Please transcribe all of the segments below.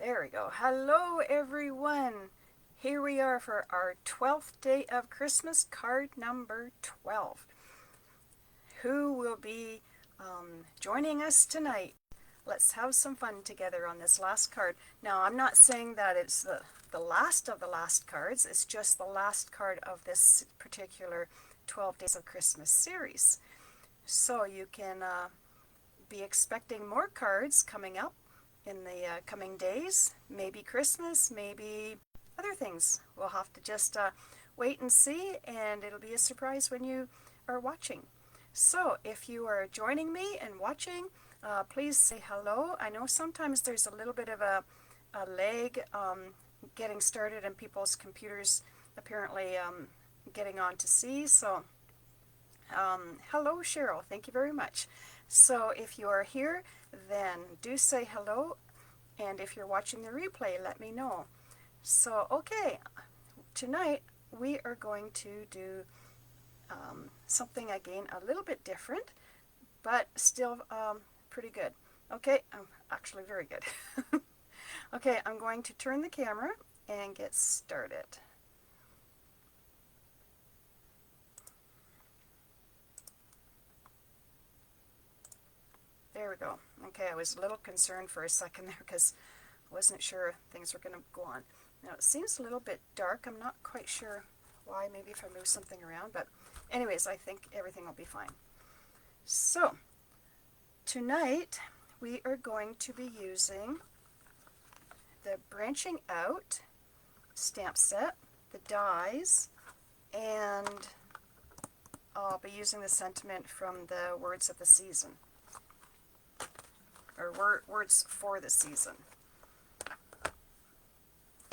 There we go. Hello, everyone. Here we are for our 12th day of Christmas, card number 12. Who will be joining us tonight? Let's have some fun together on this last card. Now, I'm not saying that it's the last of the last cards. It's just the last card of this particular 12 Days of Christmas series. So you can be expecting more cards coming up in the coming days. Maybe Christmas, maybe other things. We'll have to just wait and see, and it'll be a surprise when you are watching. So if you are joining me and watching, please say hello. I know sometimes there's a little bit of a lag getting started and people's computers apparently getting on to see. So hello, Cheryl. Thank you very much. So if you are here, then do say hello. And if you're watching the replay, let me know. So, okay, tonight we are going to do something again a little bit different, but still pretty good. Okay, actually very good. Okay, I'm going to turn the camera and get started. There we go. Okay, I was a little concerned for a second there because I wasn't sure things were going to go on. Now it seems a little bit dark. I'm not quite sure why. Maybe if I move something around, but anyways, I think everything will be fine. So tonight we are going to be using the branching out stamp set, the dies, and I'll be using the sentiment from the Words of the Season, or words for the season.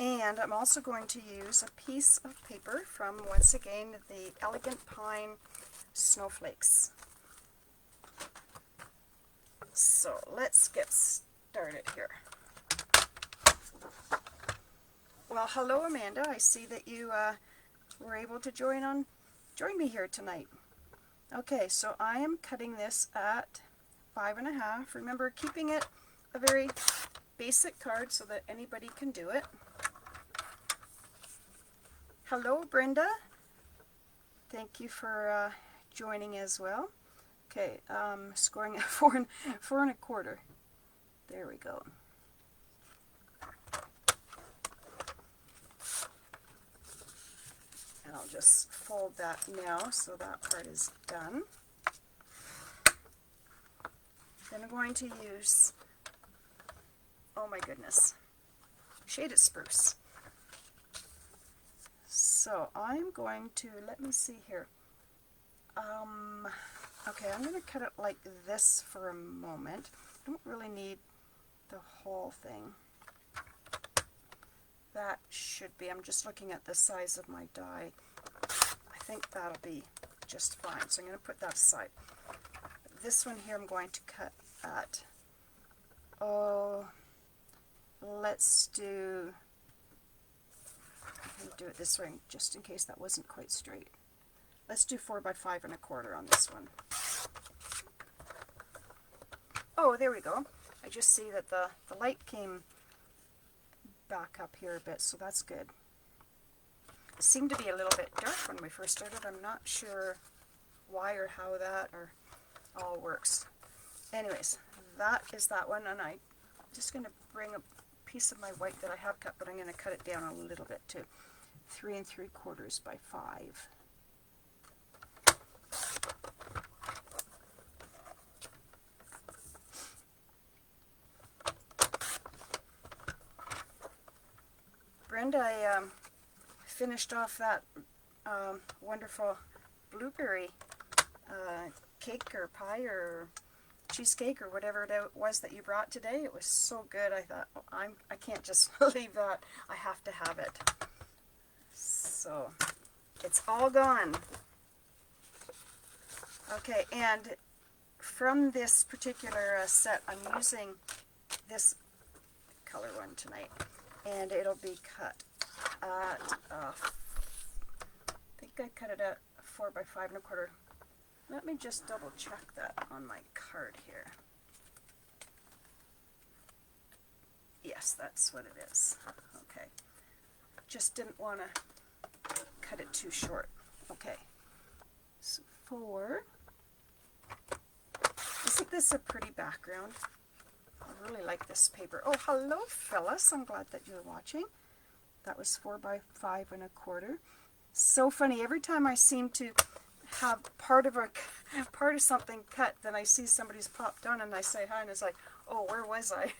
And I'm also going to use a piece of paper from, once again, the Elegant Pine Snowflakes. So let's get started here. Well, hello, Amanda. I see that you were able to join me here tonight. Okay, so I am cutting this at 5.5. Remember, keeping it a very basic card so that anybody can do it. Hello, Brenda. Thank you for joining as well. Okay, scoring at 4.25. There we go. And I'll just fold that now so that part is done. Then I'm going to use, oh my goodness, shaded spruce. So I'm going to, let me see here. Okay, I'm going to cut it like this for a moment. I don't really need the whole thing. That should be, I'm just looking at the size of my die. I think that'll be just fine. So I'm going to put that aside. This one here I'm going to cut at, let's do, let me do it this way just in case that wasn't quite straight. Let's do 4 by 5.25 on this one. Oh, there we go. I just see that the light came back up here a bit, so that's good. It seemed to be a little bit dark when we first started. I'm not sure why or how that or all works. Anyways, that is that one, and I'm just going to bring a piece of my white that I have cut, but I'm going to cut it down a little bit too. 3 3/4 by 5. Brenda, I finished off that wonderful blueberry cake or pie or cheesecake or whatever it was that you brought today. It was so good. I thought, oh, I can't just leave that. I have to have it. So it's all gone. Okay, and from this particular set, I'm using this color one tonight, and it'll be cut at, I think I cut it at 4 by 5.25. Let me just double check that on my card here. Yes, that's what it is. Okay. Just didn't want to cut it too short. Okay. So 4. Isn't this a pretty background? I really like this paper. Oh, hello, Phyllis. I'm glad that you're watching. That was 4 by 5 1/4. So funny. Every time I seem to have part of something cut, then I see somebody's popped on and I say hi, and it's like, oh, where was I?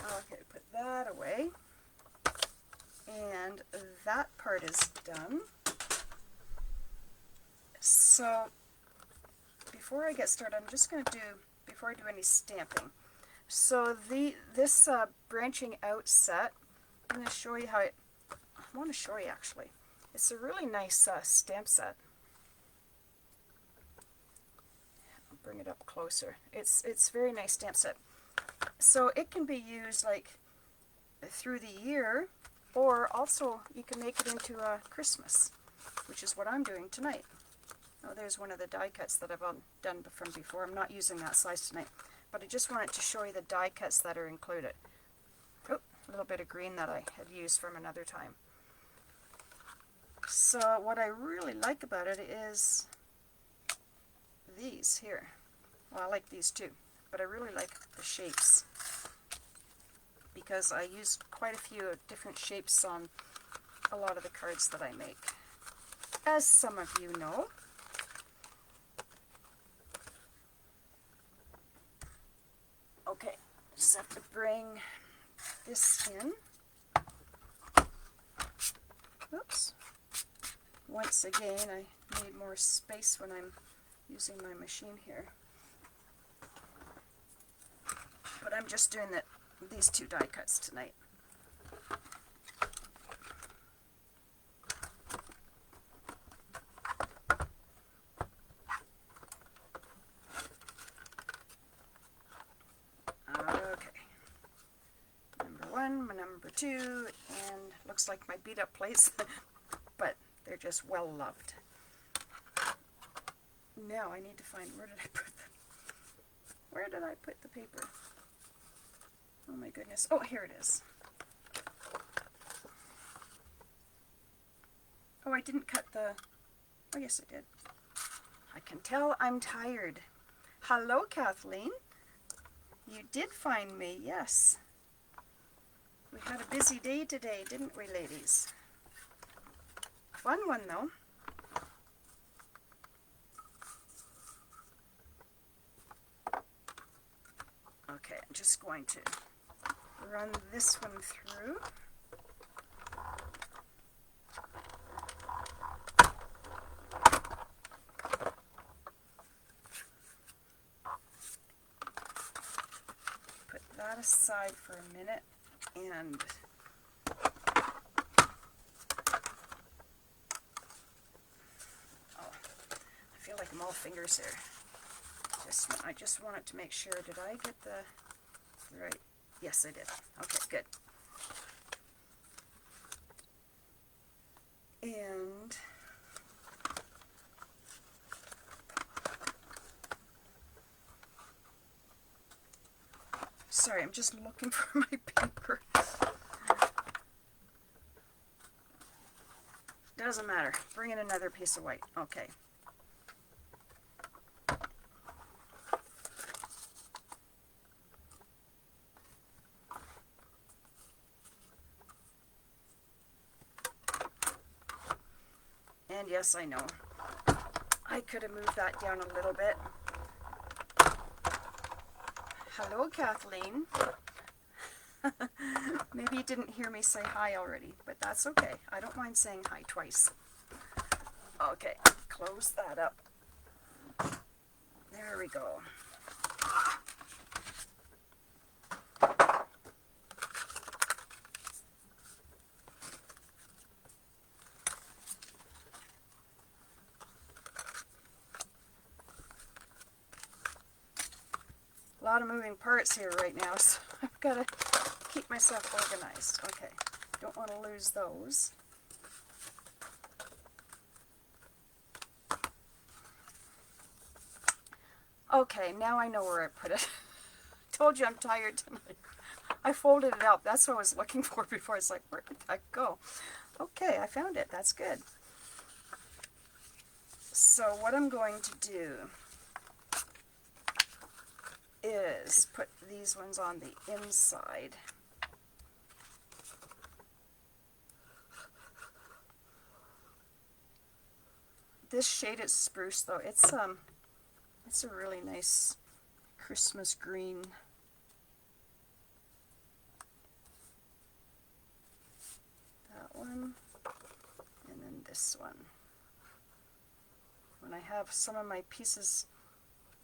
Okay, put that away. And that part is done. So before I get started, I'm just going to do, before I do any stamping, so this branching out set, I'm going to show you how I want to show you actually. It's a really nice stamp set. I'll bring it up closer. It's very nice stamp set. So it can be used like through the year, or also you can make it into Christmas, which is what I'm doing tonight. Oh, there's one of the die cuts that I've done from before. I'm not using that size tonight, but I just wanted to show you the die cuts that are included. Oh, a little bit of green that I had used from another time. So what I really like about it is these here. Well, I like these too, but I really like the shapes because I use quite a few different shapes on a lot of the cards that I make, as some of you know. Okay, just have to bring this in. Oops. Once again, I need more space when I'm using my machine here. But I'm just doing these 2 die cuts tonight. Okay. Number 1, my number 2, and looks like my beat up plates, but they're just well loved. Now I need to find, where did I put the paper? Oh my goodness. Oh, here it is. Oh, I didn't cut the, oh yes I did. I can tell I'm tired. Hello, Kathleen. You did find me, yes. We had a busy day today, didn't we, ladies? Fun one, though. Okay, I'm just going to run this one through. Put that aside for a minute, and oh, I feel like I'm all fingers here. I just wanted to make sure, did I get the right? Yes, I did. Okay, good. And sorry, I'm just looking for my paper. Doesn't matter. Bring in another piece of white. Okay. And yes, I know. I could have moved that down a little bit. Hello, Kathleen. Maybe you didn't hear me say hi already, but that's okay. I don't mind saying hi twice. Okay, close that up. There we go. A lot of moving parts here right now, so I've got to keep myself organized. Okay, don't want to lose those. Okay, now I know where I put it. told you I'm tired tonight. I folded it up. That's what I was looking for before. It's like, where did that go? Okay, I found it. That's good. So what I'm going to do is put these ones on the inside. This shaded spruce, though, it's a really nice Christmas green. That one, and then this one. When I have some of my pieces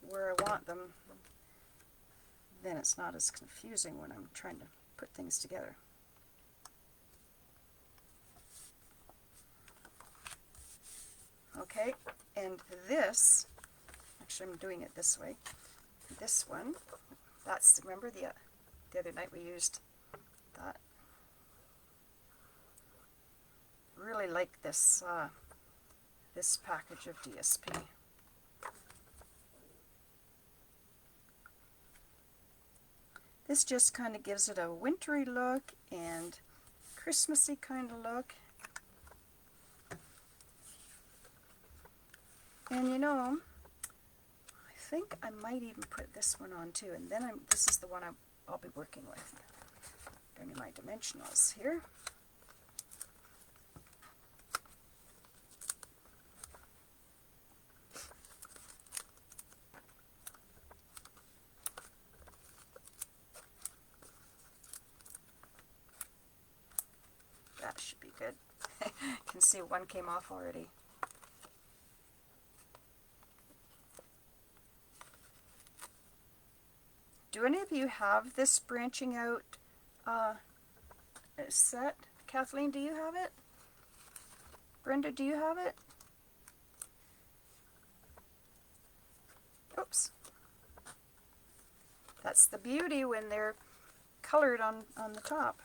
where I want them, then it's not as confusing when I'm trying to put things together. Okay, and this, actually I'm doing it this way. This one, that's, remember the other night we used that. Really like this this package of DSP. This just kind of gives it a wintry look and Christmassy kind of look. And you know, I think I might even put this one on too, and then this is the one I'll be working with. Bringing my dimensionals here. That should be good. You can see one came off already. Do any of you have this branching out set? Kathleen, do you have it? Brenda, do you have it? Oops. That's the beauty when they're colored on the top.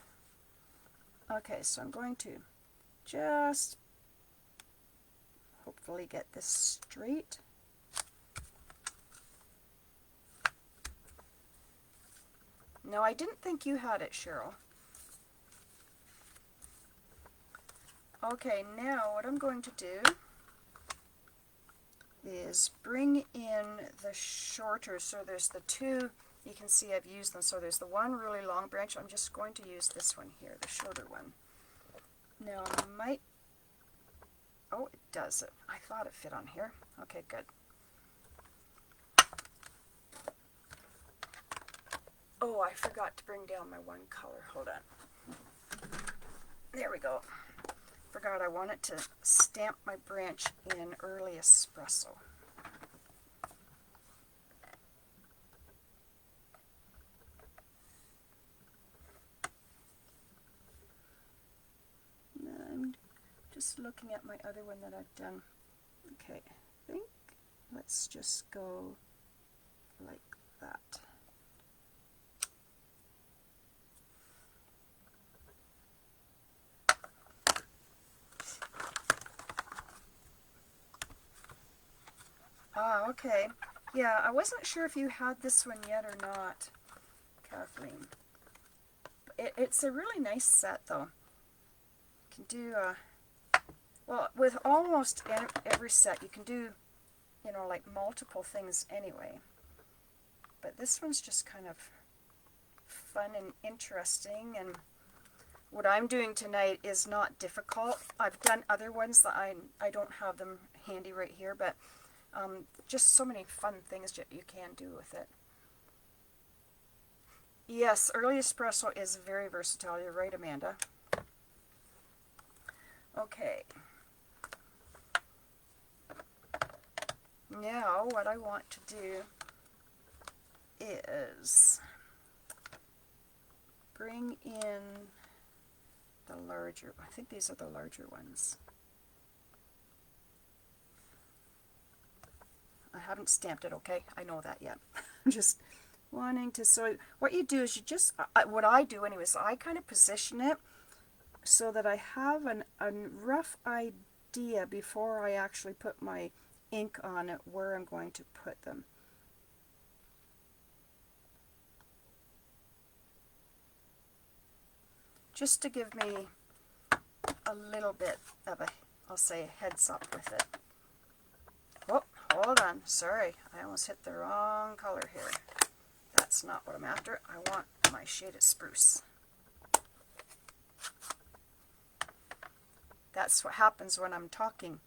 Okay, so I'm going to just hopefully get this straight. No, I didn't think you had it, Cheryl. Okay, now what I'm going to do is bring in the shorter, so there's the two, you can see I've used them, so there's the one really long branch. I'm just going to use this one here, the shorter one. Now I might, oh, it does it. I thought it fit on here. Okay, good. Oh, I forgot to bring down my one color. Hold on. There we go. Forgot I wanted to stamp my branch in early espresso. And just looking at my other one that I've done. Okay, I think let's just go like that. Ah, okay. Yeah, I wasn't sure if you had this one yet or not, Kathleen. It's a really nice set, though. You can do, well, with almost every set, you can do, you know, like multiple things anyway. But this one's just kind of fun and interesting, and what I'm doing tonight is not difficult. I've done other ones that I don't have them handy right here, but just so many fun things that you can do with it. Yes, early espresso is very versatile. You're right, Amanda. Okay. Now what I want to do is bring in the larger, I think these are the larger ones. I haven't stamped it, okay? I know that yet. I'm just wanting to, so what you do is you just, what I do anyways, I kind of position it so that I have a rough idea before I actually put my ink on it where I'm going to put them. just to give me a little bit of a, I'll say, a heads up with it. Oh, hold on. Sorry, I almost hit the wrong color here. That's not what I'm after. I want my shaded spruce. That's what happens when I'm talking,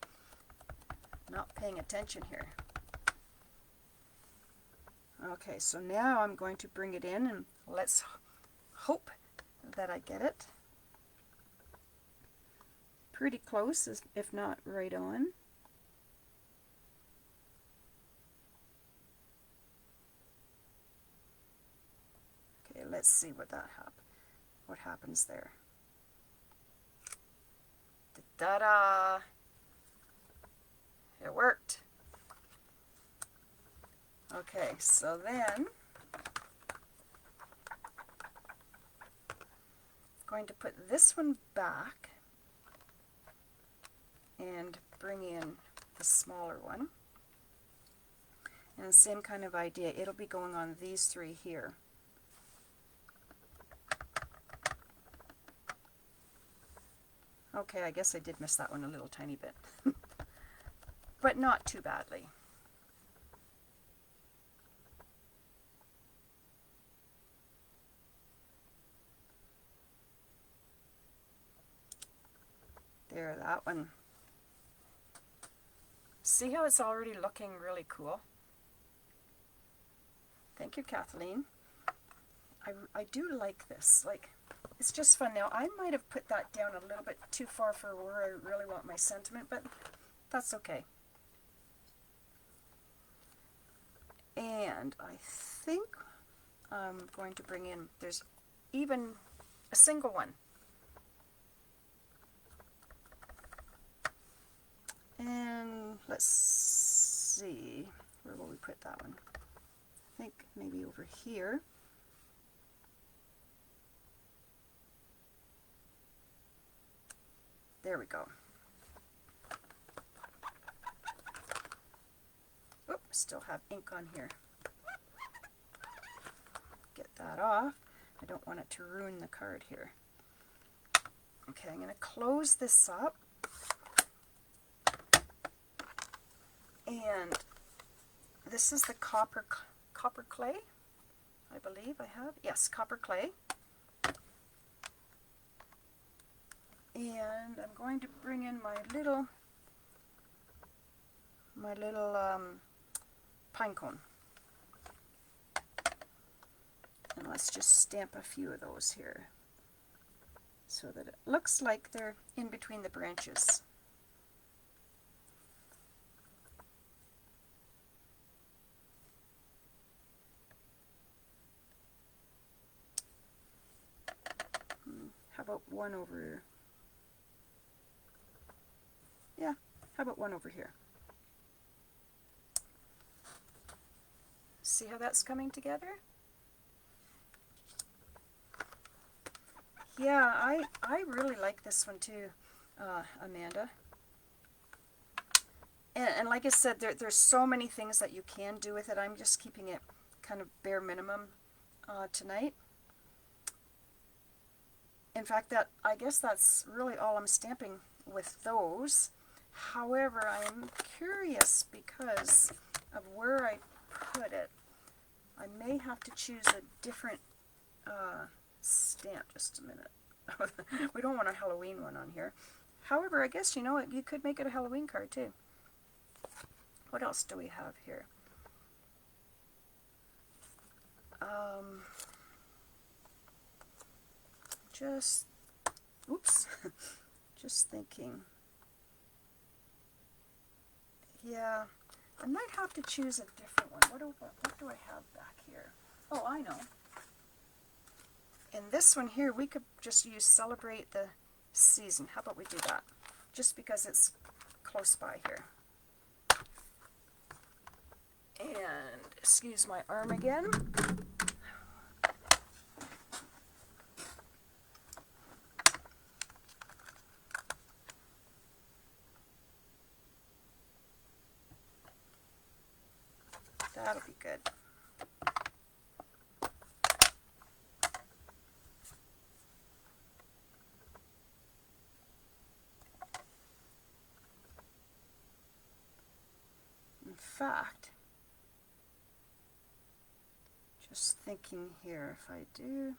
not paying attention here. Okay, so now I'm going to bring it in, and let's hope that I get it pretty close, if not right on. Okay, let's see what happens there. Ta-da! It worked. Okay, so then I'm going to put this one back and bring in the smaller one. And the same kind of idea, it'll be going on these three here. Okay, I guess I did miss that one a little tiny bit, but not too badly. There, that one. See how it's already looking really cool? Thank you, Kathleen. I do like this. Like, it's just fun. Now, I might have put that down a little bit too far for where I really want my sentiment, but that's okay. And I think I'm going to bring in, there's even a single one. And let's see, where will we put that one? I think maybe over here. There we go. Oop, still have ink on here. Get that off. I don't want it to ruin the card here. Okay, I'm going to close this up. And this is the copper clay, I believe I have. Yes, copper clay. And I'm going to bring in my little pine cone. And let's just stamp a few of those here so that it looks like they're in between the branches. How about one over? Yeah, how about one over here? See how that's coming together? Yeah, I really like this one too, Amanda. And like I said, there's so many things that you can do with it. I'm just keeping it kind of bare minimum tonight. In fact, I guess that's really all I'm stamping with those. However, I'm curious because of where I put it. I may have to choose a different stamp. Just a minute. We don't want a Halloween one on here. However, I guess, you know, you could make it a Halloween card too. What else do we have here? Oops, just thinking. Yeah, I might have to choose a different one. What do I have back here? Oh, I know. In this one here, we could just use Celebrate the Season. How about we do that? Just because it's close by here. And excuse my arm again. That'll be good. fact, just thinking here, if I do,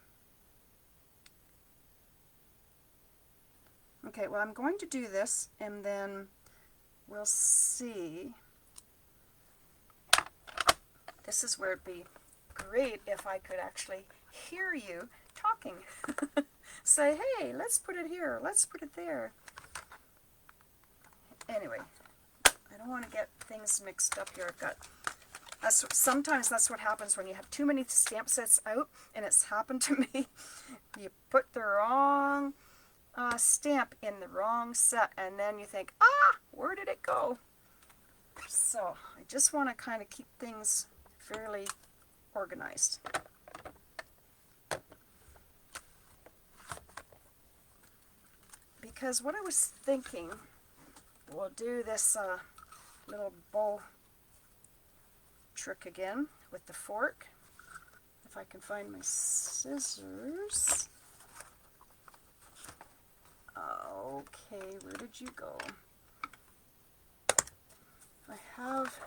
okay, well, I'm going to do this, and then we'll see. This is where it'd be great if I could actually hear you talking. Say, hey, let's put it here, let's put it there. Anyway, I don't want to get things mixed up here. Sometimes that's what happens when you have too many stamp sets out, and it's happened to me. You put the wrong stamp in the wrong set, and then you think, where did it go? So I just want to kind of keep things fairly organized. Because what I was thinking, we'll do this little bow trick again with the fork. If I can find my scissors. Okay, where did you go? I have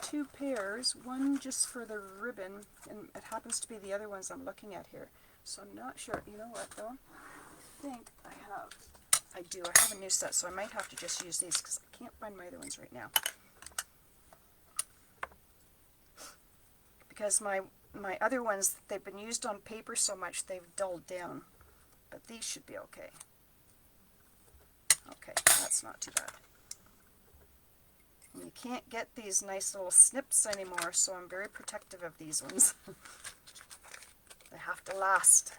two pairs, one just for the ribbon, and it happens to be the other ones I'm looking at here. So I'm not sure. You know what though? I think I do. I have a new set, so I might have to just use these because I can't find my other ones right now. Because my other ones, they've been used on paper so much they've dulled down. But these should be okay. Okay, that's not too bad. And you can't get these nice little snips anymore, so I'm very protective of these ones. They have to last.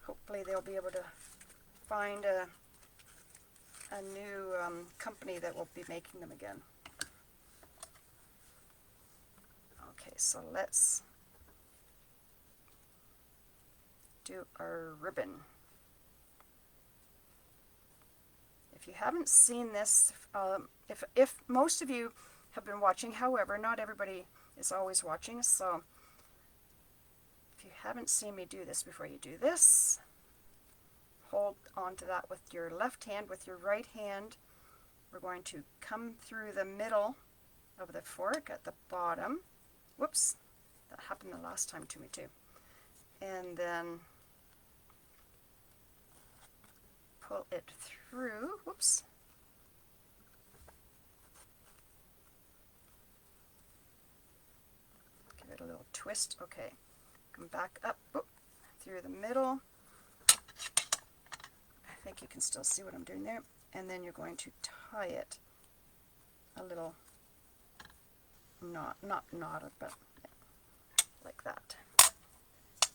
Hopefully they'll be able to find a new company that will be making them again. Okay, so let's do our ribbon. If you haven't seen this, if most of you have been watching, however, not everybody is always watching, so if you haven't seen me do this before, you do this. Hold on to that with your left hand. With your right hand, we're going to come through the middle of the fork at the bottom. Whoops, that happened the last time to me too. And then pull it through. Whoops. Give it a little twist. Okay. Come back up through the middle. I think you can still see what I'm doing there. And then you're going to tie it a little, not knotted, but like that.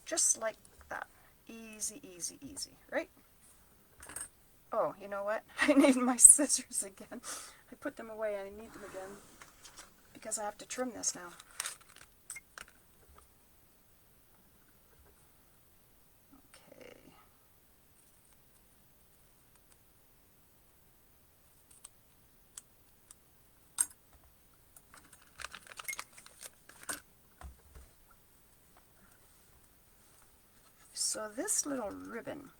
Just like that. Easy, easy, easy, right? Oh, you know what? I need my scissors again. I put them away and I need them again because I have to trim this now. Okay. So this little ribbon,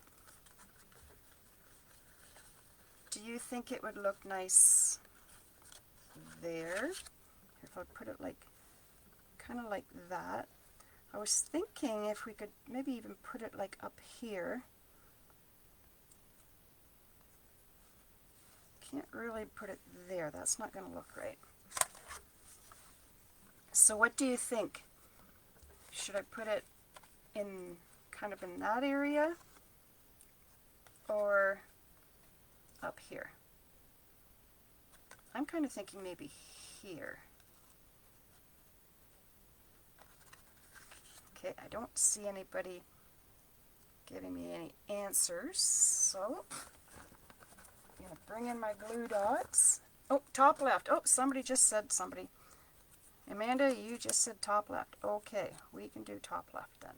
do you think it would look nice there? If I put it like, kind of like that. I was thinking if we could maybe even put it like up here. Can't really put it there. That's not going to look right. So what do you think? Should I put it in kind of in that area or up here? I'm kind of thinking maybe here. Okay, I don't see anybody giving me any answers, so I'm going to bring in my glue dots. Oh, top left. Oh, somebody just said somebody. Amanda, you just said top left. Okay, we can do top left then.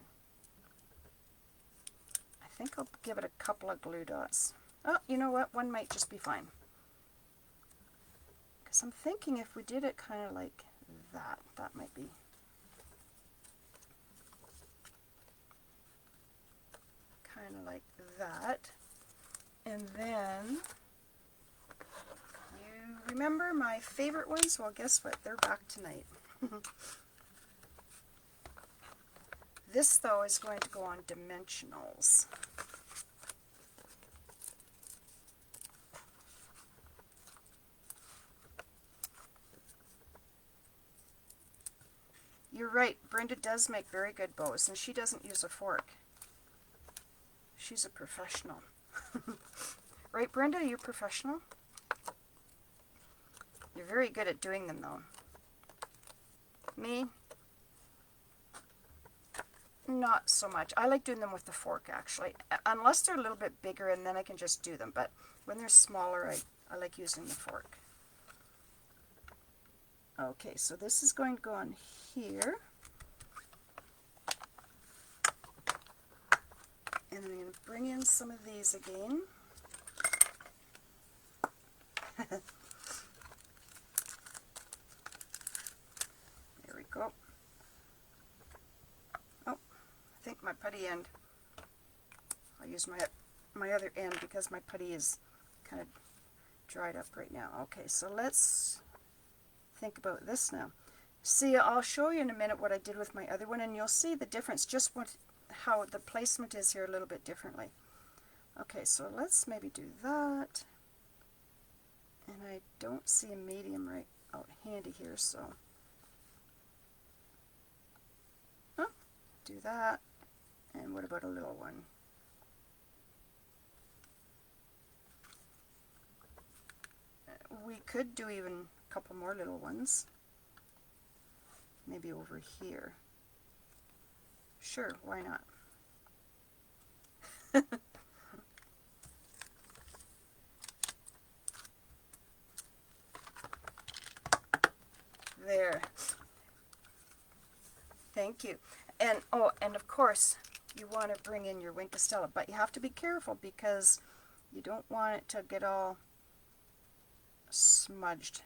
I think I'll give it a couple of glue dots. Oh, you know what? One might just be fine. Because I'm thinking if we did it kind of like that, that might be. Kind of like that. And then you Remember my favorite ones? Well, guess what? They're back tonight. This, though, is going to go on dimensionals. You're right, Brenda does make very good bows, and she doesn't use a fork. She's a professional. Right, Brenda? You're professional? You're very good at doing them, though. Me? Not so much. I like doing them with the fork, actually. Unless they're a little bit bigger, and then I can just do them. But when they're smaller, I like using the fork. Okay, so this is going to go on here. And I'm going to bring in some of these again. There we go. Oh, I think my putty end. I'll use my other end because my putty is kind of dried up right now. Okay, so let's think about this now. See, I'll show you in a minute what I did with my other one, and you'll see the difference, just how the placement is here a little bit differently. Okay, so let's maybe do that. And I don't see a medium right out handy here, so do that. And what about a little one? We could do even a couple more little ones. Maybe over here. Sure, why not? There. Thank you. And oh, and of course, you want to bring in your Wink of Stella, but you have to be careful because you don't want it to get all smudged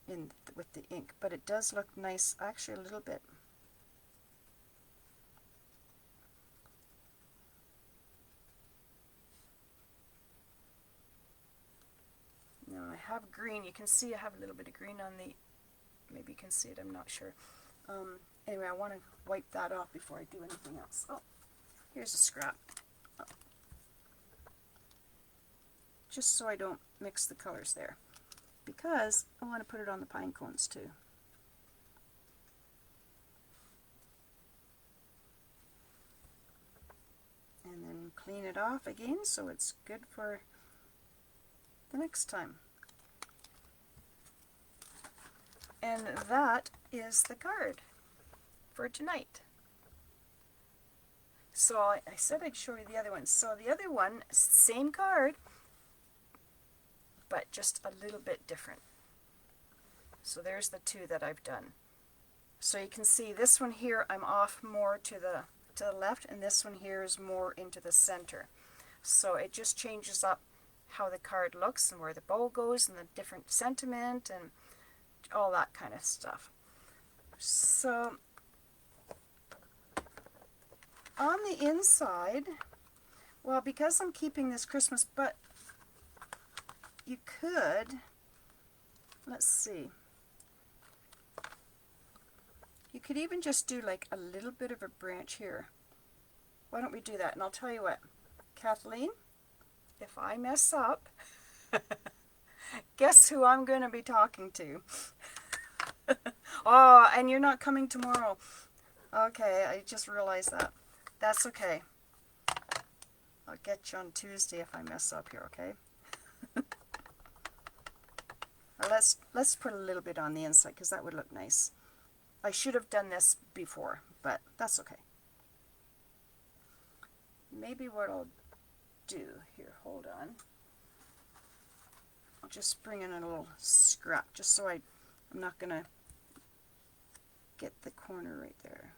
in with the ink, but it does look nice, actually a little bit. Now I have green. You can see I have a little bit of green on the, maybe you can see it, I'm not sure. Anyway, I want to wipe that off before I do anything else. Oh, here's a scrap. Oh. Just so I don't mix the colors there, because I want to put it on the pine cones too. And then clean it off again so it's good for the next time. And that is the card for tonight. So I said I'd show you the other one. So the other one, same card, but just a little bit different. So there's the two that I've done. So you can see this one here, I'm off more to the left, and this one here is more into the center. So it just changes up how the card looks and where the bow goes and the different sentiment and all that kind of stuff. So on the inside, well, because I'm keeping this Christmas, but you could, let's see, you could even just do like a little bit of a branch here. Why don't we do that? And I'll tell you what, Kathleen, if I mess up, guess who I'm going to be talking to? Oh, and you're not coming tomorrow. Okay, I just realized that. That's okay. I'll get you on Tuesday if I mess up here, okay? Let's put a little bit on the inside because that would look nice. I should have done this before, but that's okay. Maybe what I'll do here, hold on. I'll just bring in a little scrap just so I'm not going to get the corner right there.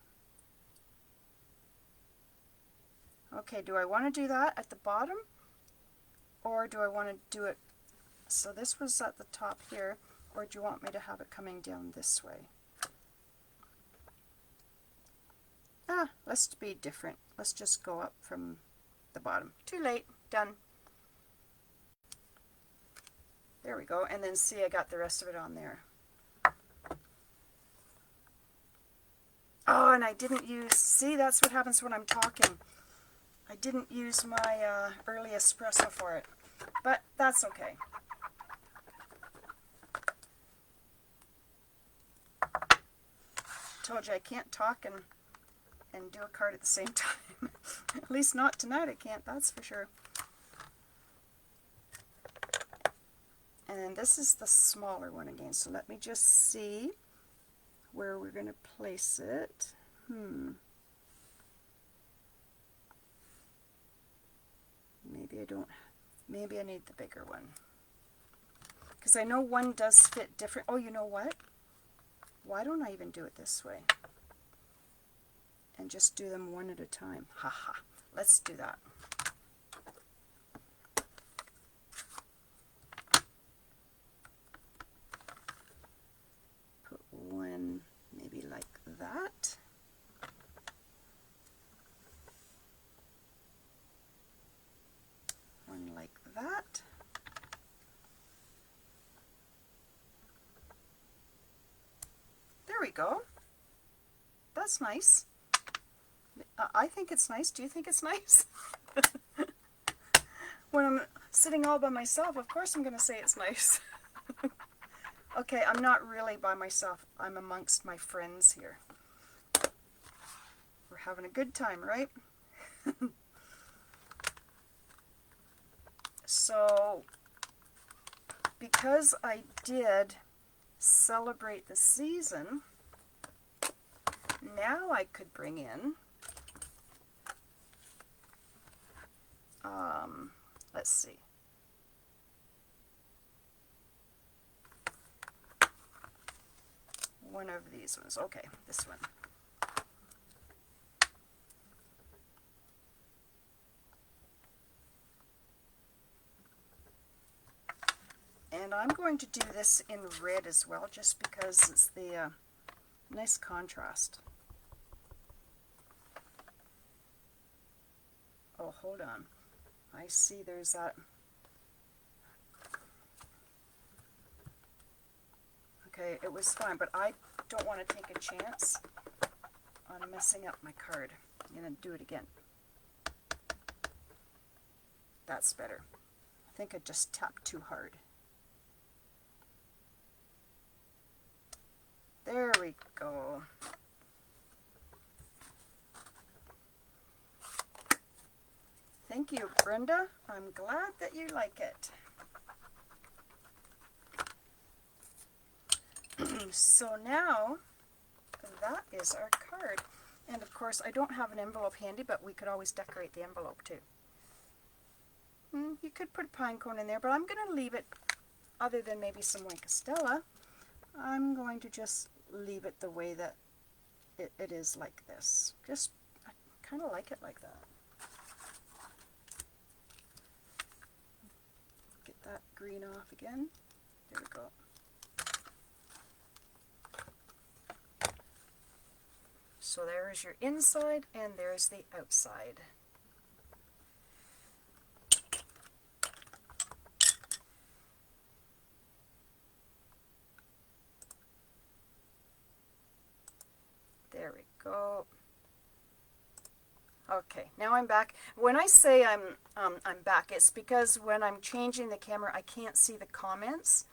Okay, do I want to do that at the bottom, or do I want to do it, so this was at the top here, or do you want me to have it coming down this way? Let's be different. Let's just go up from the bottom. Too late. Done. There we go. And then see, I got the rest of it on there. Oh, and I didn't use, see, that's what happens when I'm talking. I didn't use my early espresso for it, but that's okay. Told you I can't talk and do a card at the same time. At least not tonight I can't, that's for sure. And this is the smaller one again, so let me just see where we're going to place it. Maybe I need the bigger one. Because I know one does fit different. Oh, you know what? Why don't I even do it this way? And just do them one at a time. Haha. Let's do that. Put one maybe like that. One like that. There we go. That's nice. I think it's nice. Do you think it's nice? When I'm sitting all by myself, of course I'm going to say it's nice. Okay, I'm not really by myself. I'm amongst my friends here. We're having a good time, right? So, because I did celebrate the season, now I could bring in, let's see, one of these ones. Okay, this one. And I'm going to do this in red as well, just because it's the nice contrast. Oh, hold on. I see there's that. Okay, it was fine, but I don't want to take a chance on messing up my card. I'm going to do it again. That's better. I think I just tapped too hard. There we go. Thank you, Brenda. I'm glad that you like it. So now, that is our card. And of course, I don't have an envelope handy, but we could always decorate the envelope too. You could put a pine cone in there, but I'm going to leave it, other than maybe some white Castella, I'm going to just leave it the way that it is, like this. Just, I kind of like it like that. Get that green off again. There we go. So there's your inside, and there's the outside. There we go. Okay, now I'm back. When I say I'm back, it's because when I'm changing the camera, I can't see the comments.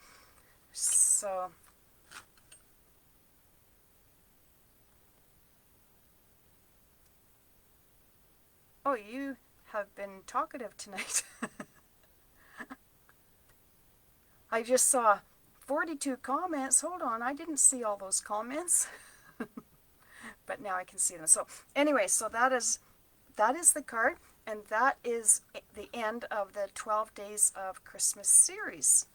So oh, you have been talkative tonight. I just saw 42 comments. Hold on, I didn't see all those comments. But now I can see them. So anyway, so that is the card, and that is the end of the 12 Days of Christmas series.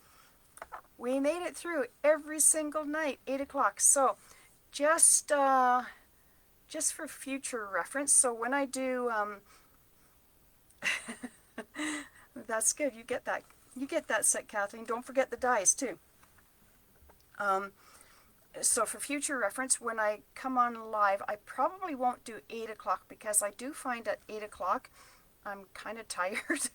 We made it through every single night, 8 o'clock. So just for future reference, so when I do, that's good, you get that set, Kathleen. Don't forget the dies too. So for future reference, when I come on live, I probably won't do 8 o'clock, because I do find at 8 o'clock I'm kind of tired.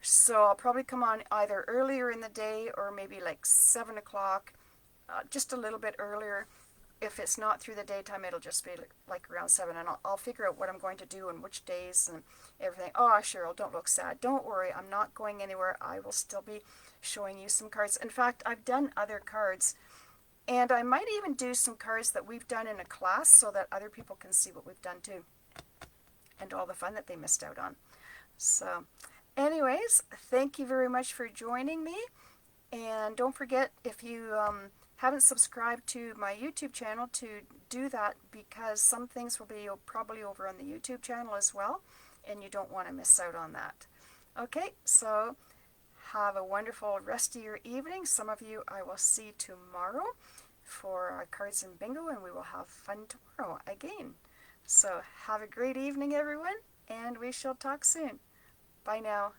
So I'll probably come on either earlier in the day or maybe like 7 o'clock, just a little bit earlier. If it's not through the daytime, it'll just be like around 7, and I'll figure out what I'm going to do and which days and everything. Oh, Cheryl, don't look sad. Don't worry, I'm not going anywhere. I will still be showing you some cards. In fact, I've done other cards, and I might even do some cards that we've done in a class so that other people can see what we've done too, and all the fun that they missed out on. So, anyways, thank you very much for joining me. And don't forget, if you haven't subscribed to my YouTube channel, to do that, because some things will be probably over on the YouTube channel as well, and you don't want to miss out on that. Okay, so have a wonderful rest of your evening. Some of you I will see tomorrow for our cards and bingo, and we will have fun tomorrow again. So have a great evening, everyone, and we shall talk soon. Bye now.